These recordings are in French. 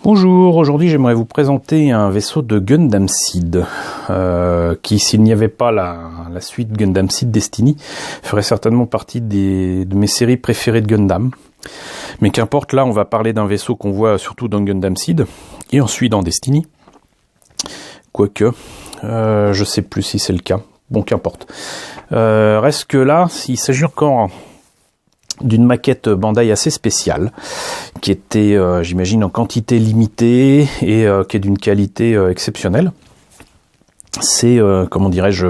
Bonjour, aujourd'hui j'aimerais vous présenter un vaisseau de Gundam Seed qui, s'il n'y avait pas la suite Gundam Seed Destiny, ferait certainement partie de mes séries préférées de Gundam. Mais qu'importe, là on va parler d'un vaisseau qu'on voit surtout dans Gundam Seed et ensuite dans Destiny. Quoique, je sais plus si c'est le cas. Bon, qu'importe. Reste que là, il s'agit encore d'une maquette Bandai assez spéciale, qui était, j'imagine, en quantité limitée et qui est d'une qualité exceptionnelle. C'est, comment dirais-je,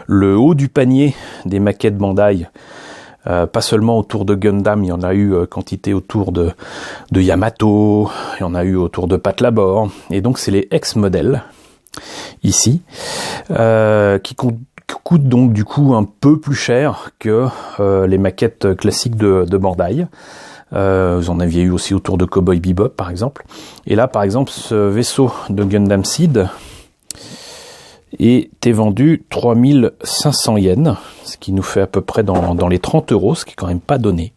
le haut du panier des maquettes Bandai. Pas seulement autour de Gundam, il y en a eu quantité autour de Yamato, il y en a eu autour de Patlabor, et donc c'est les ex-modèles, ici, qui coûte donc du coup un peu plus cher que les maquettes classiques de Bandai. Vous en aviez eu aussi autour de Cowboy Bebop par exemple. Et là par exemple ce vaisseau de Gundam Seed était vendu 3500 yens, ce qui nous fait à peu près dans les 30 €, ce qui est quand même pas donné.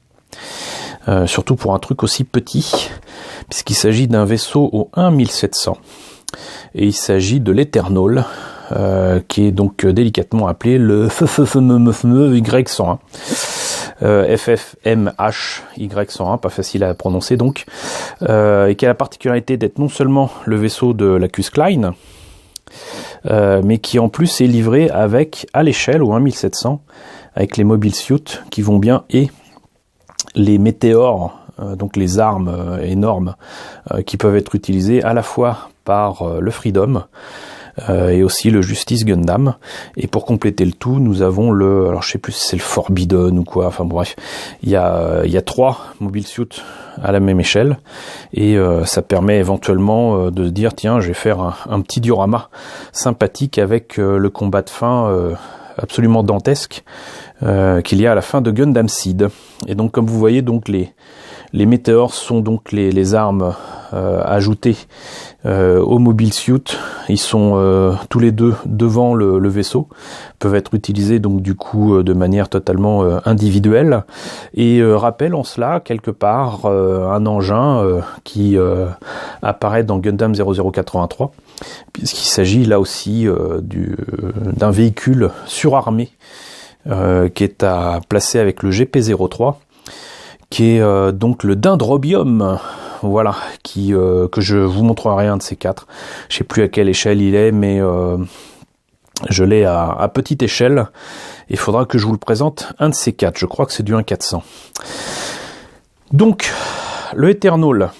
Surtout pour un truc aussi petit, puisqu'il s'agit d'un vaisseau au 1700. Et il s'agit de l'Eternal, qui est donc délicatement appelé le Y101. FFMH Y101, pas facile à prononcer donc, et qui a la particularité d'être non seulement le vaisseau de la Cus Klein, mais qui en plus est livré avec, à l'échelle, au 1700, avec les mobile suits qui vont bien, et les météores, donc les armes énormes qui peuvent être utilisées à la fois par le Freedom et aussi le Justice Gundam. Et pour compléter le tout, nous avons alors je sais plus si c'est le Forbidden ou quoi, enfin bref, il y a 3 mobile suits à la même échelle, et ça permet éventuellement de se dire tiens, je vais faire un petit diorama sympathique avec le combat de fin absolument dantesque qu'il y a à la fin de Gundam Seed. Et donc comme vous voyez, donc les météores sont donc les armes ajoutées au mobile suit. Ils sont tous les deux devant le vaisseau, peuvent être utilisés donc du coup de manière totalement individuelle, et rappellent en cela quelque part un engin qui apparaît dans Gundam 0083, puisqu'il s'agit là aussi d'un véhicule surarmé qui est à placer avec le GP03, qui est donc le Dendrobium, voilà, que je vous montrerai un de ces 4. Je sais plus à quelle échelle il est, mais je l'ai à petite échelle. Il faudra que je vous le présente un de ces 4. Je crois que c'est du 1-400. Donc, le Eternal,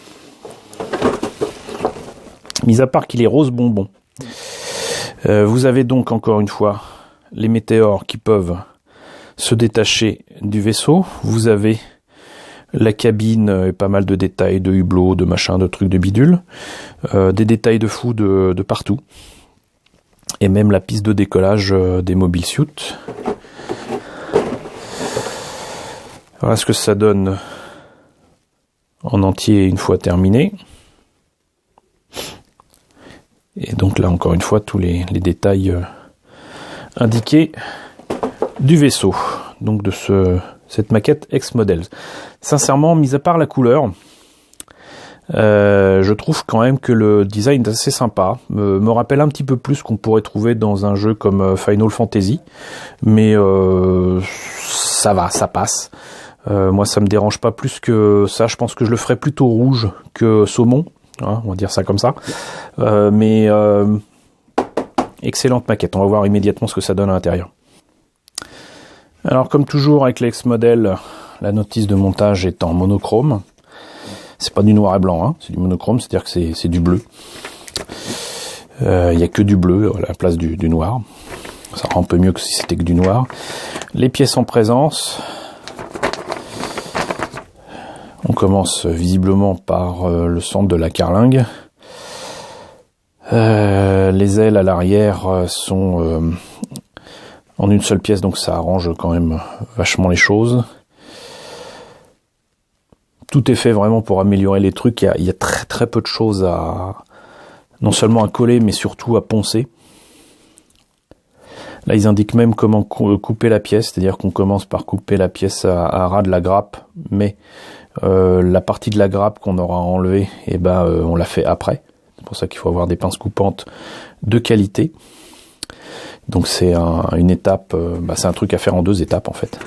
mis à part qu'il est rose bonbon, vous avez donc encore une fois les météores qui peuvent se détacher du vaisseau. Vous avez la cabine et pas mal de détails, de hublots, de machins, de trucs, de bidules, des détails de fou de partout, et même la piste de décollage des mobile suits. Voilà ce que ça donne en entier une fois terminé. Et donc là encore une fois tous les détails indiqués du vaisseau, donc de cette maquette ex-modèle. Sincèrement, mis à part la couleur, je trouve quand même que le design est assez sympa, me rappelle un petit peu plus qu'on pourrait trouver dans un jeu comme Final Fantasy, mais ça va, ça passe. Moi ça me dérange pas plus que ça, je pense que je le ferais plutôt rouge que saumon, hein, on va dire ça comme ça, mais excellente maquette, on va voir immédiatement ce que ça donne à l'intérieur. Alors comme toujours avec l'ex-modèle, la notice de montage est en monochrome. C'est pas du noir et blanc, hein, c'est du monochrome, c'est-à-dire que c'est du bleu. Il n'y a que du bleu à la place du noir. Ça rend un peu mieux que si c'était que du noir. Les pièces en présence. On commence visiblement par le centre de la carlingue. Les ailes à l'arrière sont en une seule pièce, donc ça arrange quand même vachement les choses. Tout est fait vraiment pour améliorer les trucs. Il y a très très peu de choses non seulement à coller, mais surtout à poncer. Là, ils indiquent même comment couper la pièce, c'est-à-dire qu'on commence par couper la pièce à ras de la grappe, mais La partie de la grappe qu'on aura enlevée, et ben on l'a fait après. C'est pour ça qu'il faut avoir des pinces coupantes de qualité. Donc c'est une étape, c'est un truc à faire en 2 étapes en fait.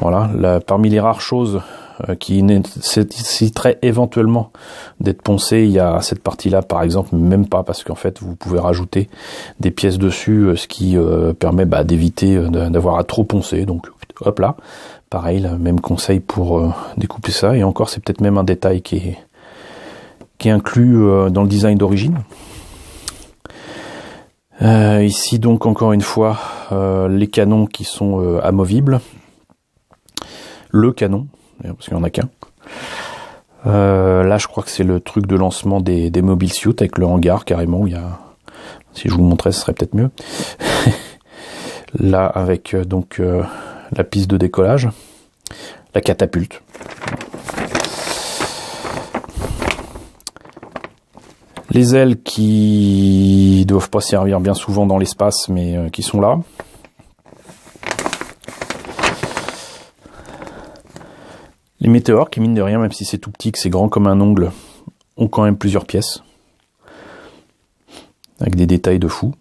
Voilà, parmi les rares choses qui nécessiterait éventuellement d'être poncé, il y a cette partie-là par exemple, même pas, parce qu'en fait vous pouvez rajouter des pièces dessus, ce qui permet d'éviter d'avoir à trop poncer. Donc hop là, pareil, même conseil pour découper ça. Et encore, c'est peut-être même un détail qui est inclus dans le design d'origine. Ici donc encore une fois les canons qui sont amovibles. Le canon, parce qu'il n'y en a qu'un. Là, je crois que c'est le truc de lancement des mobile suits avec le hangar carrément. Il y a, si je vous le montrais, ce serait peut-être mieux. Là, avec donc la piste de décollage, la catapulte. Les ailes qui doivent pas servir bien souvent dans l'espace, mais qui sont là. Les météores qui, mine de rien, même si c'est tout petit, que c'est grand comme un ongle, ont quand même plusieurs pièces. Avec des détails de fou.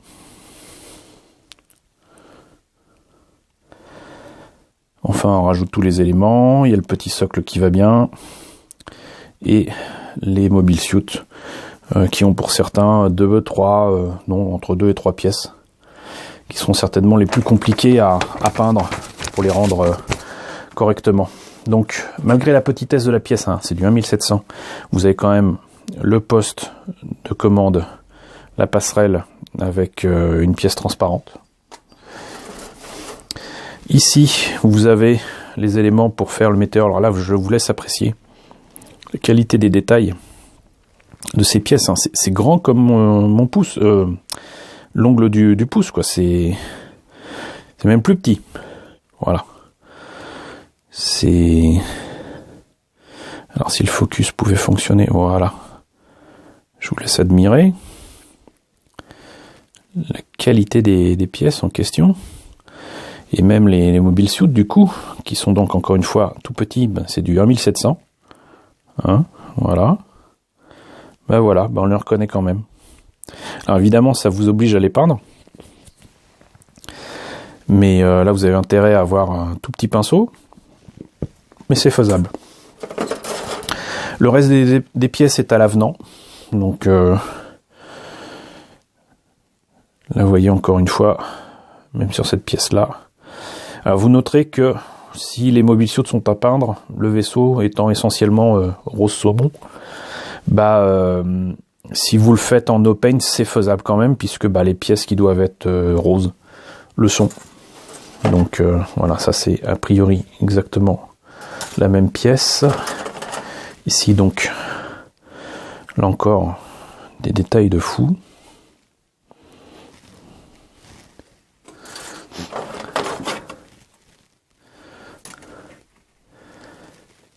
Enfin, on rajoute tous les éléments. Il y a le petit socle qui va bien. Et les mobile suits qui ont pour certains entre 2 et 3 pièces. Qui sont certainement les plus compliqués à peindre pour les rendre correctement. Donc, malgré la petitesse de la pièce, c'est du 1700, vous avez quand même le poste de commande, la passerelle avec une pièce transparente. Ici, vous avez les éléments pour faire le météore. Alors là, je vous laisse apprécier la qualité des détails de ces pièces. C'est grand comme mon pouce, l'ongle du pouce, quoi. C'est même plus petit. Voilà. Alors si le focus pouvait fonctionner, voilà. Je vous laisse admirer la qualité des pièces en question. Et même les mobile suits du coup, qui sont donc encore une fois tout petits, c'est du 1700. Voilà. Voilà, on les reconnaît quand même. Alors évidemment, ça vous oblige à les peindre. Mais là, vous avez intérêt à avoir un tout petit pinceau. Mais c'est faisable. Le reste des pièces est à l'avenant. Donc là, vous voyez encore une fois, même sur cette pièce-là. Alors vous noterez que si les mobile suits sont à peindre, le vaisseau étant essentiellement rose saumon, si vous le faites en no paint, c'est faisable quand même, puisque les pièces qui doivent être roses le sont. Donc voilà, ça c'est a priori exactement la même pièce. Ici donc, là encore, des détails de fou.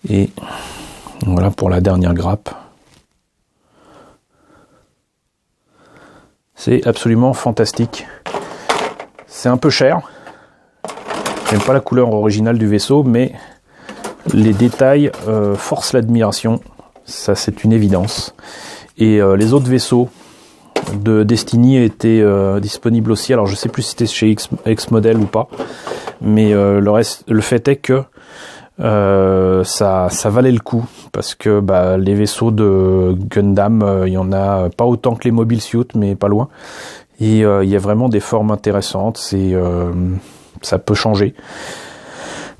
Et voilà pour la dernière grappe. C'est absolument fantastique. C'est un peu cher. J'aime pas la couleur originale du vaisseau, mais les détails forcent l'admiration. Ça, c'est une évidence. Et les autres vaisseaux de Destiny étaient disponibles aussi. Alors, je sais plus si c'était chez X-Model ou pas. Mais le fait est que ça valait le coup. Parce que les vaisseaux de Gundam, il y en a pas autant que les mobile suits, mais pas loin. Et il y a vraiment des formes intéressantes. Ça peut changer.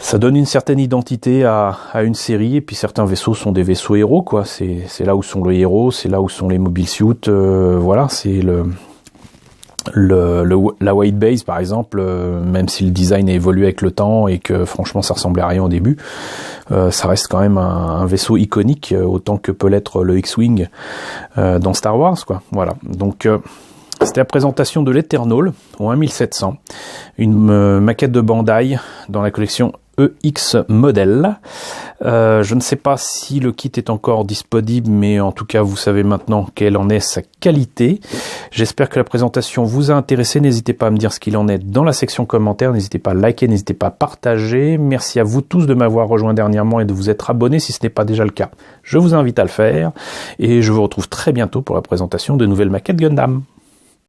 Ça donne une certaine identité à une série, et puis certains vaisseaux sont des vaisseaux héros, quoi. C'est là où sont les héros, c'est là où sont les mobile suits. Voilà, c'est la white base par exemple, même si le design a évolué avec le temps et que franchement ça ressemblait à rien au début, ça reste quand même un vaisseau iconique, autant que peut l'être le X-Wing dans Star Wars, quoi. Voilà, donc c'était la présentation de l'Eternal au 1700, une maquette de Bandai dans la collection EX modèle. Je ne sais pas si le kit est encore disponible, mais en tout cas vous savez maintenant quelle en est sa qualité. J'espère que la présentation vous a intéressé. N'hésitez pas à me dire ce qu'il en est dans la section commentaires. N'hésitez pas à liker, n'hésitez pas à partager. Merci à vous tous de m'avoir rejoint dernièrement et de vous être abonnés si ce n'est pas déjà le cas. Je vous invite à le faire et je vous retrouve très bientôt pour la présentation de nouvelles maquettes Gundam.